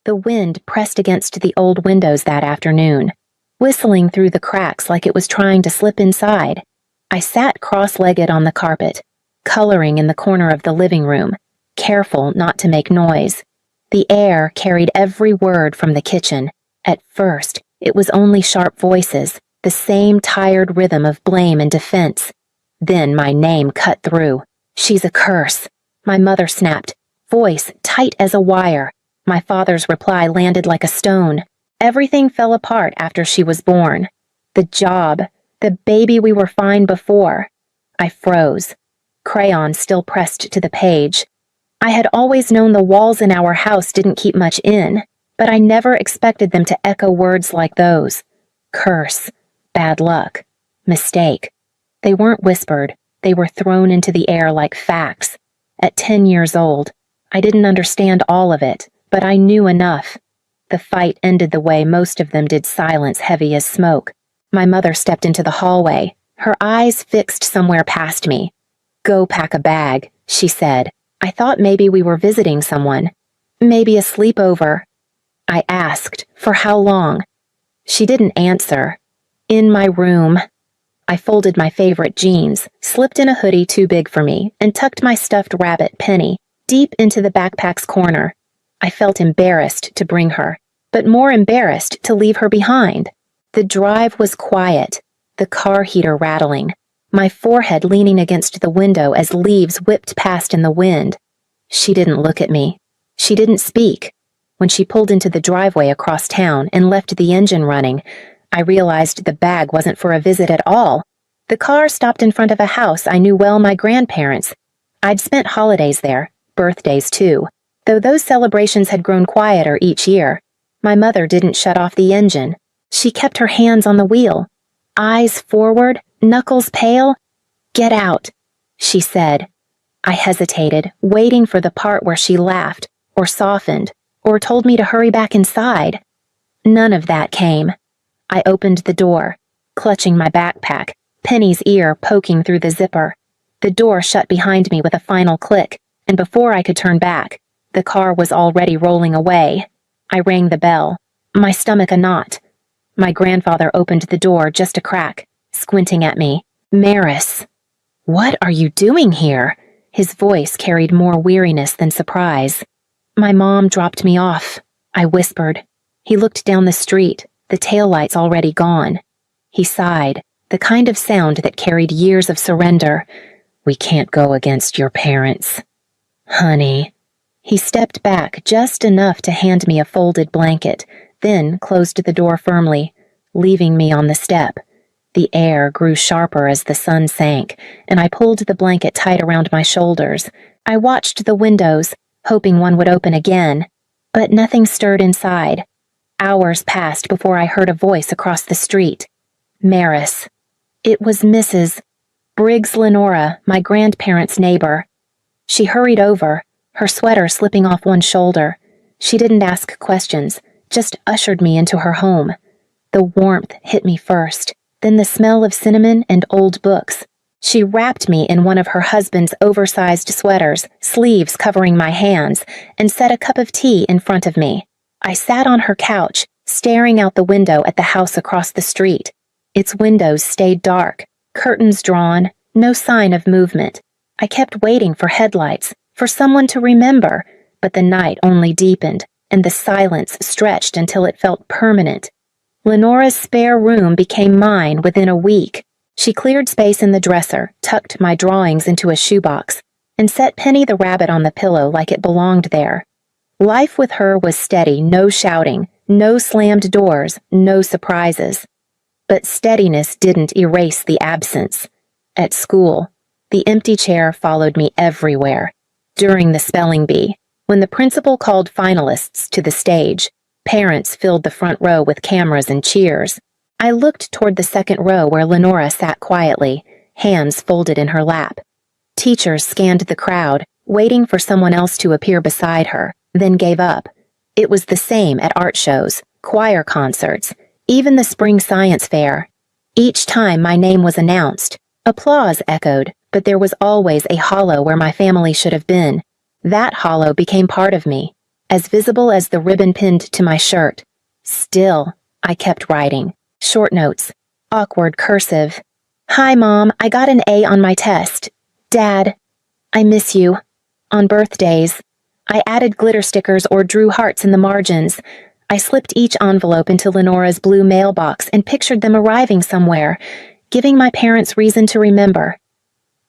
The wind pressed against the old windows that afternoon, whistling through the cracks like it was trying to slip inside. I sat cross-legged on the carpet, coloring in the corner of the living room, careful not to make noise. The air carried every word from the kitchen. At first, it was only sharp voices, the same tired rhythm of blame and defense. Then my name cut through. "She's a curse," my mother snapped, voice tight as a wire. My father's reply landed like a stone. Everything fell apart after she was born. The job, the baby we were fine before. I froze, crayon still pressed to the page. I had always known the walls in our house didn't keep much in, but I never expected them to echo words like those. Curse, bad luck, mistake. They weren't whispered, they were thrown into the air like facts. At 10 years old, I didn't understand all of it, but I knew enough. The fight ended the way most of them did, silence heavy as smoke. My mother stepped into the hallway, her eyes fixed somewhere past me. "Go pack a bag," she said. I thought maybe we were visiting someone. Maybe a sleepover. I asked, "For how long?" She didn't answer. "In my room." I folded my favorite jeans, slipped in a hoodie too big for me, and tucked my stuffed rabbit, Penny, deep into the backpack's corner. I felt embarrassed to bring her, but more embarrassed to leave her behind. The drive was quiet, the car heater rattling, my forehead leaning against the window as leaves whipped past in the wind. She didn't look at me. She didn't speak. When she pulled into the driveway across town and left the engine running, I realized the bag wasn't for a visit at all. The car stopped in front of a house I knew well, my grandparents'. I'd spent holidays there, birthdays too, though those celebrations had grown quieter each year. My mother didn't shut off the engine. She kept her hands on the wheel. Eyes forward, knuckles pale. "Get out," she said. I hesitated, waiting for the part where she laughed, or softened, or told me to hurry back inside. None of that came. I opened the door, clutching my backpack, Penny's ear poking through the zipper. The door shut behind me with a final click, and before I could turn back, the car was already rolling away. I rang the bell, my stomach a knot. My grandfather opened the door just a crack, squinting at me. "Maris." "What are you doing here?" His voice carried more weariness than surprise. "My mom dropped me off," I whispered. He looked down the street, the taillights already gone. He sighed, the kind of sound that carried years of surrender. "We can't go against your parents." "Honey." He stepped back just enough to hand me a folded blanket, then closed the door firmly, leaving me on the step. The air grew sharper as the sun sank, and I pulled the blanket tight around my shoulders. I watched the windows, hoping one would open again, but nothing stirred inside. Hours passed before I heard a voice across the street. Maris. It was Mrs. Briggs Lenora, my grandparents' neighbor. She hurried over, her sweater slipping off one shoulder. She didn't ask questions, just ushered me into her home. The warmth hit me first, then the smell of cinnamon and old books. She wrapped me in one of her husband's oversized sweaters, sleeves covering my hands, and set a cup of tea in front of me. I sat on her couch, staring out the window at the house across the street. Its windows stayed dark, curtains drawn, no sign of movement. I kept waiting for headlights, for someone to remember, but the night only deepened, and the silence stretched until it felt permanent. Lenora's spare room became mine within a week. She cleared space in the dresser, tucked my drawings into a shoebox, and set Penny the rabbit on the pillow like it belonged there. Life with her was steady, no shouting, no slammed doors, no surprises. But steadiness didn't erase the absence. At school, the empty chair followed me everywhere. During the spelling bee, when the principal called finalists to the stage, parents filled the front row with cameras and cheers. I looked toward the second row where Lenora sat quietly, hands folded in her lap. Teachers scanned the crowd, waiting for someone else to appear beside her, then gave up. It was the same at art shows, choir concerts, even the spring science fair. Each time my name was announced, applause echoed, but there was always a hollow where my family should have been. That hollow became part of me. as visible as the ribbon pinned to my shirt. Still, I kept writing. Short notes. Awkward cursive. Hi, Mom, I got an A on my test. Dad, I miss you. On birthdays, I added glitter stickers or drew hearts in the margins. I slipped each envelope into Lenora's blue mailbox and pictured them arriving somewhere, giving my parents reason to remember.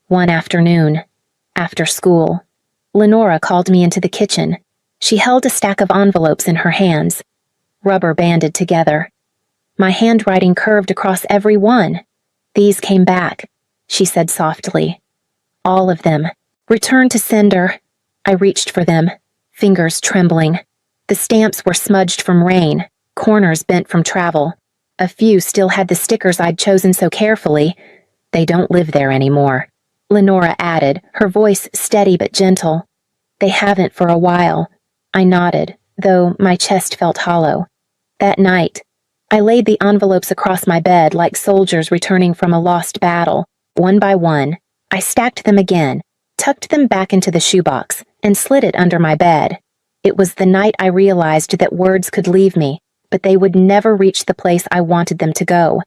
One afternoon, after school, Lenora called me into the kitchen. She held a stack of envelopes in her hands, rubber banded together. My handwriting curved across every one. These came back, she said softly. All of them. Return to sender. I reached for them, fingers trembling. The stamps were smudged from rain, corners bent from travel. A few still had the stickers I'd chosen so carefully. They don't live there anymore, Lenora added, her voice steady but gentle. They haven't for a while. I nodded, though my chest felt hollow. That night, I laid the envelopes across my bed like soldiers returning from a lost battle. One by one, I stacked them again, tucked them back into the shoebox, and slid it under my bed. It was the night I realized that words could leave me, but they would never reach the place I wanted them to go.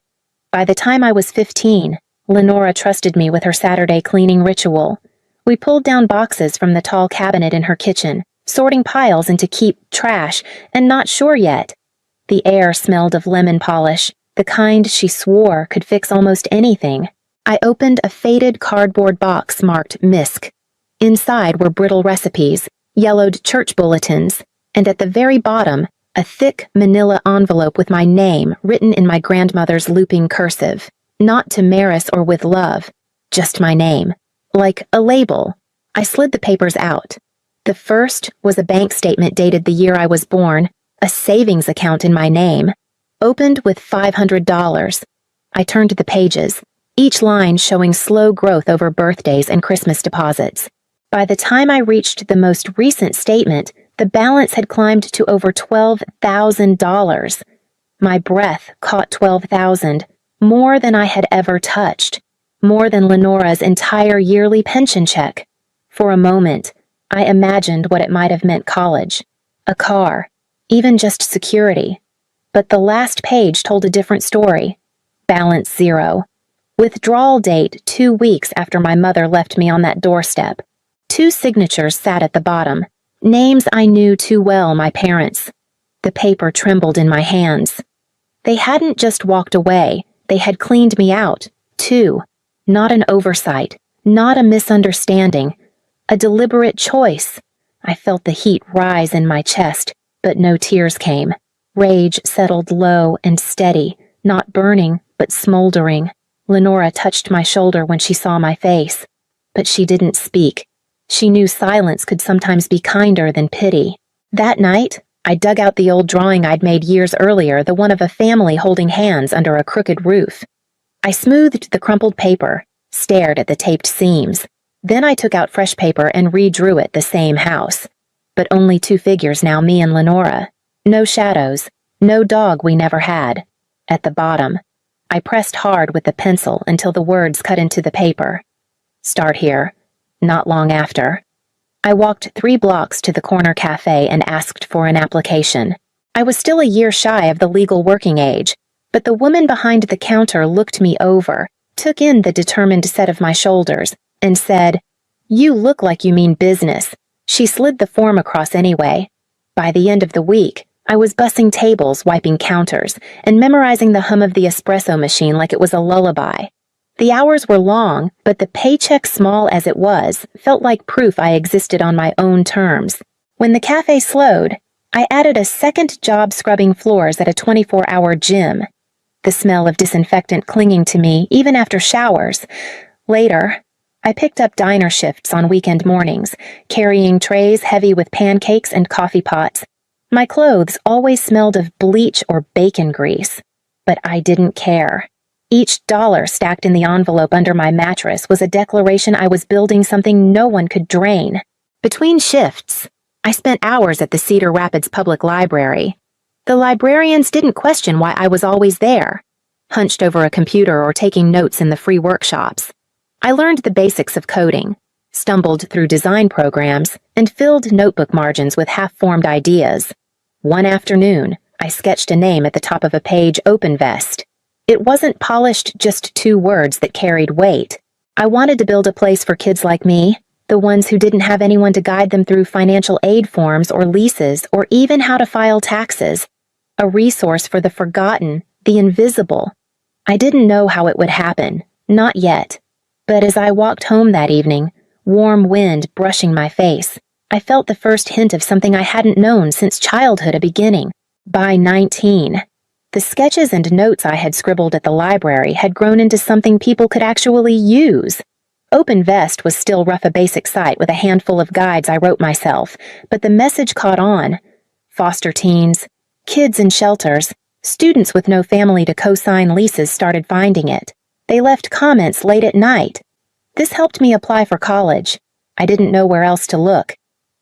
By the time I was 15, Lenora trusted me with her Saturday cleaning ritual. We pulled down boxes from the tall cabinet in her kitchen, sorting piles into keep trash, and not sure yet. The air smelled of lemon polish, the kind she swore could fix almost anything. I opened a faded cardboard box marked MISC. Inside were brittle recipes, yellowed church bulletins, and at the very bottom, a thick manila envelope with my name written in my grandmother's looping cursive. Not to Maris or with love, just my name. Like a label. I slid the papers out. The first was a bank statement dated the year I was born, a savings account in my name, opened with $500. I turned the pages, each line showing slow growth over birthdays and Christmas deposits. By the time I reached the most recent statement, the balance had climbed to over $12,000. My breath caught $12,000, more than I had ever touched, more than Lenora's entire yearly pension check. For a moment, I imagined what it might have meant: college, a car, even just security. But the last page told a different story. Balance zero. Withdrawal date 2 weeks after my mother left me on that doorstep. 2 signatures sat at the bottom. Names I knew too well, my parents. The paper trembled in my hands. They hadn't just walked away, they had cleaned me out, too. Not an oversight, not a misunderstanding. A deliberate choice. I felt the heat rise in my chest, but no tears came. Rage settled low and steady, not burning, but smoldering. Lenora touched my shoulder when she saw my face. But she didn't speak. She knew silence could sometimes be kinder than pity. That night, I dug out the old drawing I'd made years earlier, the one of a family holding hands under a crooked roof. I smoothed the crumpled paper, stared at the taped seams. Then I took out fresh paper and redrew it the same house. But only 2 figures now, me and Lenora. No shadows, no dog we never had. At the bottom, I pressed hard with the pencil until the words cut into the paper. Start here. Not long after. I walked 3 blocks to the corner cafe and asked for an application. I was still a year shy of the legal working age, but the woman behind the counter looked me over, took in the determined set of my shoulders, and said, "You look like you mean business." She slid the form across anyway. By the end of the week, I was bussing tables, wiping counters, and memorizing the hum of the espresso machine like it was a lullaby. The hours were long, but the paycheck, small as it was, felt like proof I existed on my own terms. When the cafe slowed, I added a second job scrubbing floors at a 24-hour gym. The smell of disinfectant clinging to me even after showers. Later, I picked up diner shifts on weekend mornings, carrying trays heavy with pancakes and coffee pots. My clothes always smelled of bleach or bacon grease. But I didn't care. Each dollar stacked in the envelope under my mattress was a declaration I was building something no one could drain. Between shifts, I spent hours at the Cedar Rapids Public Library. The librarians didn't question why I was always there, hunched over a computer or taking notes in the free workshops. I learned the basics of coding, stumbled through design programs, and filled notebook margins with half-formed ideas. One afternoon, I sketched a name at the top of a page, Open Vest. It wasn't polished, just 2 words that carried weight. I wanted to build a place for kids like me, the ones who didn't have anyone to guide them through financial aid forms or leases or even how to file taxes. A resource for the forgotten, the invisible. I didn't know how it would happen, not yet. But as I walked home that evening, warm wind brushing my face, I felt the first hint of something I hadn't known since childhood, a beginning. By 19, the sketches and notes I had scribbled at the library had grown into something people could actually use. Open Vest was still rough, a basic site with a handful of guides I wrote myself, but the message caught on. Foster teens, kids in shelters, students with no family to co-sign leases started finding it. They left comments late at night. This helped me apply for college. I didn't know where else to look.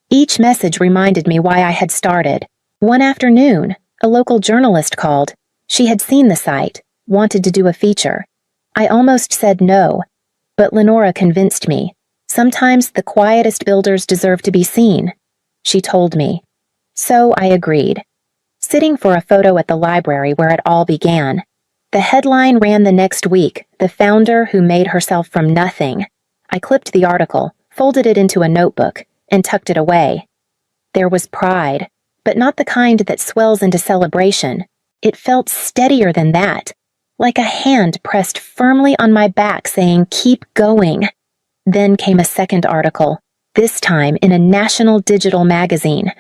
Each message reminded me why I had started. One afternoon, a local journalist called. She had seen the site, wanted to do a feature. I almost said no, but Lenora convinced me. Sometimes the quietest builders deserve to be seen, she told me. So I agreed. Sitting for a photo at the library where it all began. The headline ran the next week, "The Founder Who Made Herself from Nothing." I clipped the article, folded it into a notebook, and tucked it away. There was pride, but not the kind that swells into celebration. It felt steadier than that, like a hand pressed firmly on my back saying, "Keep going." Then came a second article, this time in a national digital magazine.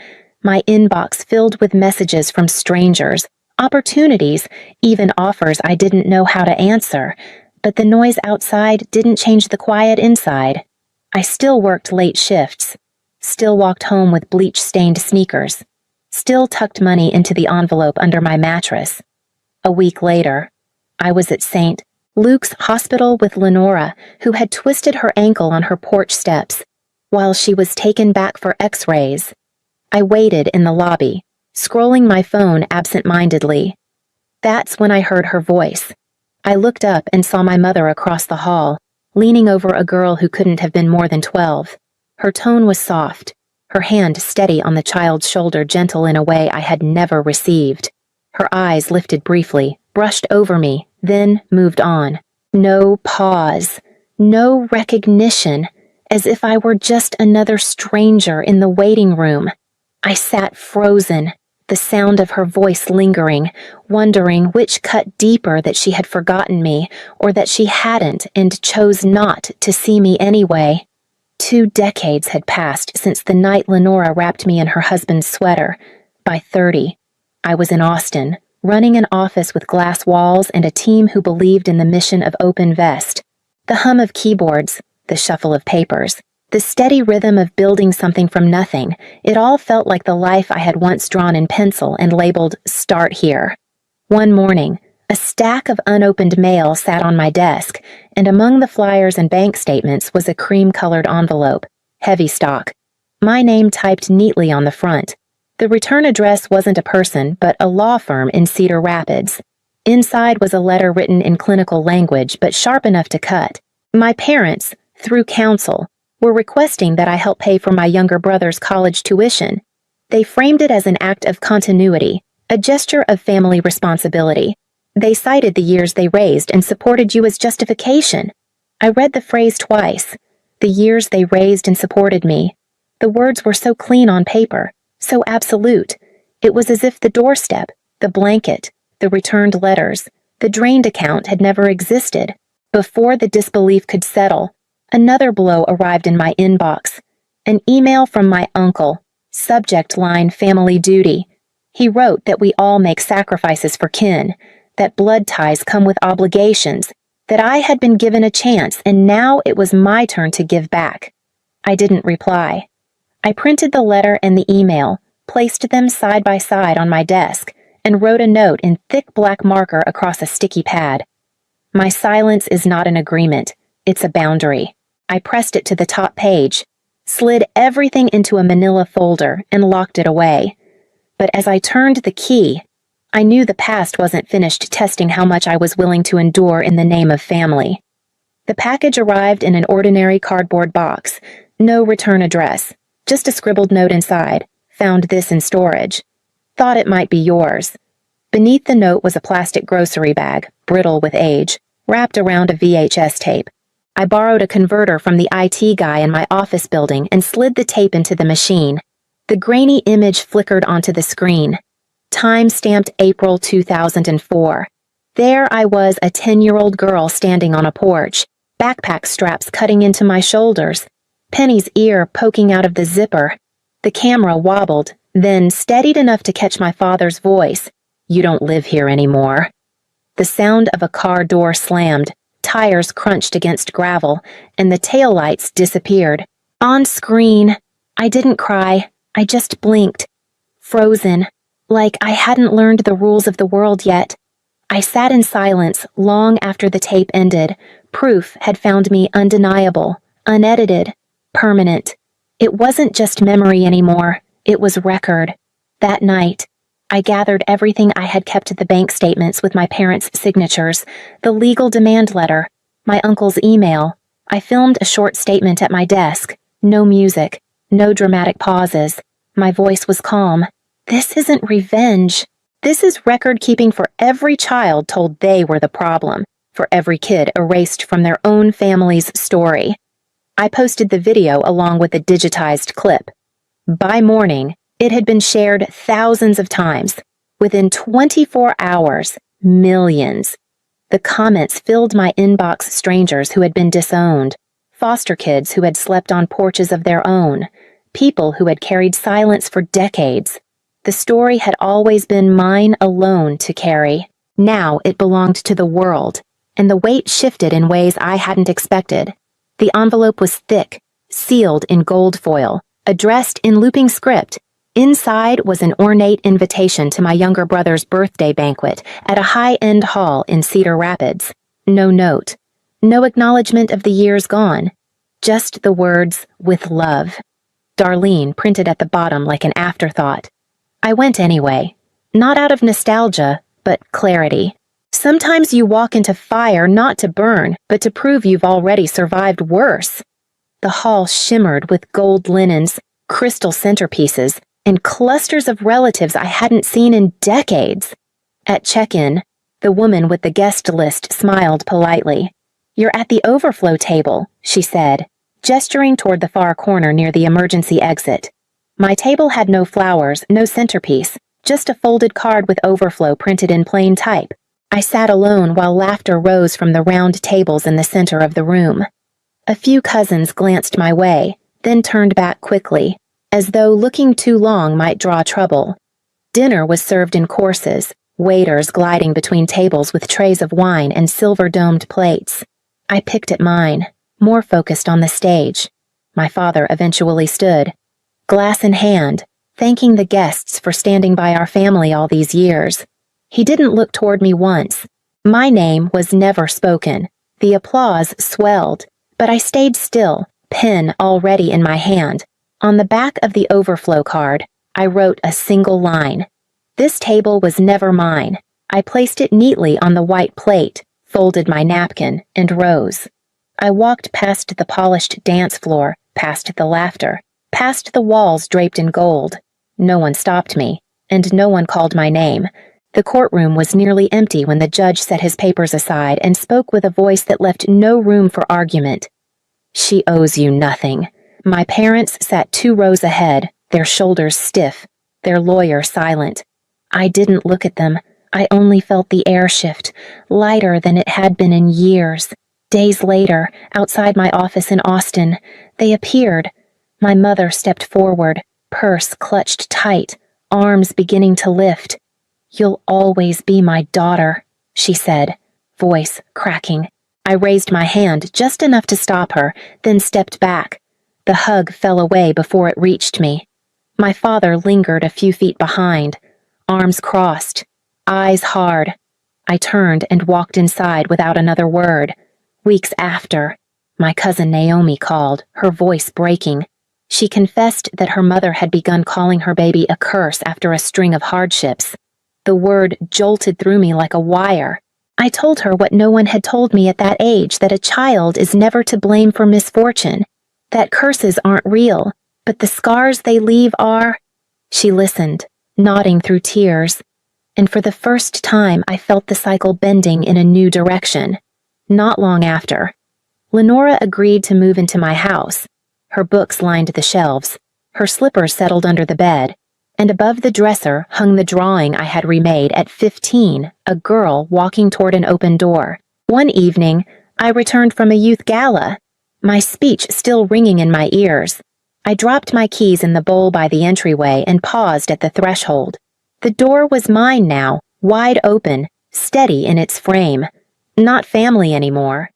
My inbox filled with messages from strangers, opportunities, even offers I didn't know how to answer, but the noise outside didn't change the quiet inside. I still worked late shifts, still walked home with bleach-stained sneakers, still tucked money into the envelope under my mattress. A week later, I was at St. Luke's Hospital with Lenora, who had twisted her ankle on her porch steps, while she was taken back for x-rays. I waited in the lobby, scrolling my phone absent-mindedly. That's when I heard her voice. I looked up and saw my mother across the hall, leaning over a girl who couldn't have been more than 12. Her tone was soft, her hand steady on the child's shoulder, gentle in a way I had never received. Her eyes lifted briefly, brushed over me, then moved on. No pause, no recognition, as if I were just another stranger in the waiting room. I sat frozen, the sound of her voice lingering, wondering which cut deeper, that she had forgotten me, or that she hadn't and chose not to see me anyway. 2 decades had passed since the night Lenora wrapped me in her husband's sweater. By 30, I was in Austin, running an office with glass walls and a team who believed in the mission of Open Vest. The hum of keyboards, the shuffle of papers, the steady rhythm of building something from nothing, it all felt like the life I had once drawn in pencil and labeled "Start Here." One morning, a stack of unopened mail sat on my desk, and among the flyers and bank statements was a cream-colored envelope, heavy stock. My name typed neatly on the front. The return address wasn't a person, but a law firm in Cedar Rapids. Inside was a letter written in clinical language, but sharp enough to cut. My parents, through counsel, were requesting that I help pay for my younger brother's college tuition. They framed it as an act of continuity, a gesture of family responsibility. They cited the years they raised and supported you as justification. I read the phrase twice. The years they raised and supported me. The words were so clean on paper, so absolute. It was as if the doorstep, the blanket, the returned letters, the drained account had never existed. Before the disbelief could settle, another blow arrived in my inbox. An email from my uncle, subject line family duty. He wrote that we all make sacrifices for kin, that blood ties come with obligations, that I had been given a chance and now it was my turn to give back. I didn't reply. I printed the letter and the email, placed them side by side on my desk, and wrote a note in thick black marker across a sticky pad. My silence is not an agreement, it's a boundary. I pressed it to the top page, slid everything into a manila folder, and locked it away. But as I turned the key, I knew the past wasn't finished testing how much I was willing to endure in the name of family. The package arrived in an ordinary cardboard box, No return address. Just a scribbled note inside. Found this in storage. Thought it might be yours. Beneath the note was a plastic grocery bag, brittle with age, wrapped around a VHS tape. I borrowed a converter from the IT guy in my office building and slid the tape into the machine. The grainy image flickered onto the screen. Time-stamped April 2004. There I was, a 10-year-old girl standing on a porch, backpack straps cutting into my shoulders, Penny's ear poking out of the zipper. The camera wobbled, then steadied enough to catch my father's voice. "You don't live here anymore." The sound of a car door slammed, tires crunched against gravel, and the taillights disappeared. On screen, I didn't cry, I just blinked. Frozen, like I hadn't learned the rules of the world yet. I sat in silence long after the tape ended. Proof had found me undeniable, unedited, permanent. It wasn't just memory anymore, it was record. That night, I gathered everything I had kept, the bank statements with my parents' signatures, the legal demand letter, my uncle's email. I filmed a short statement at my desk. No music, no dramatic pauses. My voice was calm. This isn't revenge. This is record-keeping for every child told they were the problem, for every kid erased from their own family's story. I posted the video along with the digitized clip. By morning, it had been shared thousands of times. Within 24 hours, millions. The comments filled my inbox. Strangers who had been disowned, foster kids who had slept on porches of their own, people who had carried silence for decades. The story had always been mine alone to carry. Now it belonged to the world, and the weight shifted in ways I hadn't expected. The envelope was thick, sealed in gold foil, addressed in looping script. Inside was an ornate invitation to my younger brother's birthday banquet at a high-end hall in Cedar Rapids. No note. No acknowledgement of the years gone. Just the words, "with love." Darlene printed at the bottom like an afterthought. I went anyway. Not out of nostalgia, but clarity. Sometimes you walk into fire not to burn, but to prove you've already survived worse. The hall shimmered with gold linens, crystal centerpieces, and clusters of relatives I hadn't seen in decades. At check-in, the woman with the guest list smiled politely. "You're at the overflow table," she said, gesturing toward the far corner near the emergency exit. My table had no flowers, no centerpiece, just a folded card with overflow printed in plain type. I sat alone while laughter rose from the round tables in the center of the room. A few cousins glanced my way, then turned back quickly, as though looking too long might draw trouble. Dinner was served in courses, waiters gliding between tables with trays of wine and silver-domed plates. I picked at mine, more focused on the stage. My father eventually stood, glass in hand, thanking the guests for standing by our family all these years. He didn't look toward me once. My name was never spoken. The applause swelled, but I stayed still, pen already in my hand. On the back of the overflow card, I wrote a single line. This table was never mine. I placed it neatly on the white plate, folded my napkin, and rose. I walked past the polished dance floor, past the laughter, past the walls draped in gold. No one stopped me, and no one called my name. The courtroom was nearly empty when the judge set his papers aside and spoke with a voice that left no room for argument. "She owes you nothing." My parents sat 2 rows ahead, their shoulders stiff, their lawyer silent. I didn't look at them. I only felt the air shift, lighter than it had been in years. Days later, outside my office in Austin, they appeared. My mother stepped forward, purse clutched tight, arms beginning to lift. "You'll always be my daughter," she said, voice cracking. I raised my hand just enough to stop her, then stepped back. The hug fell away before it reached me. My father lingered a few feet behind, arms crossed, eyes hard. I turned and walked inside without another word. Weeks after, my cousin Naomi called, her voice breaking. She confessed that her mother had begun calling her baby a curse after a string of hardships. The word jolted through me like a wire. I told her what no one had told me at that age, that a child is never to blame for misfortune. That curses aren't real, but the scars they leave are. She listened, nodding through tears, and for the first time I felt the cycle bending in a new direction. Not long after, Lenora agreed to move into my house. Her books lined the shelves, her slippers settled under the bed, and above the dresser hung the drawing I had remade at 15, a girl walking toward an open door. One evening, I returned from a youth gala, my speech still ringing in my ears. I dropped my keys in the bowl by the entryway and paused at the threshold. The door was mine now, wide open, steady in its frame. Not family anymore,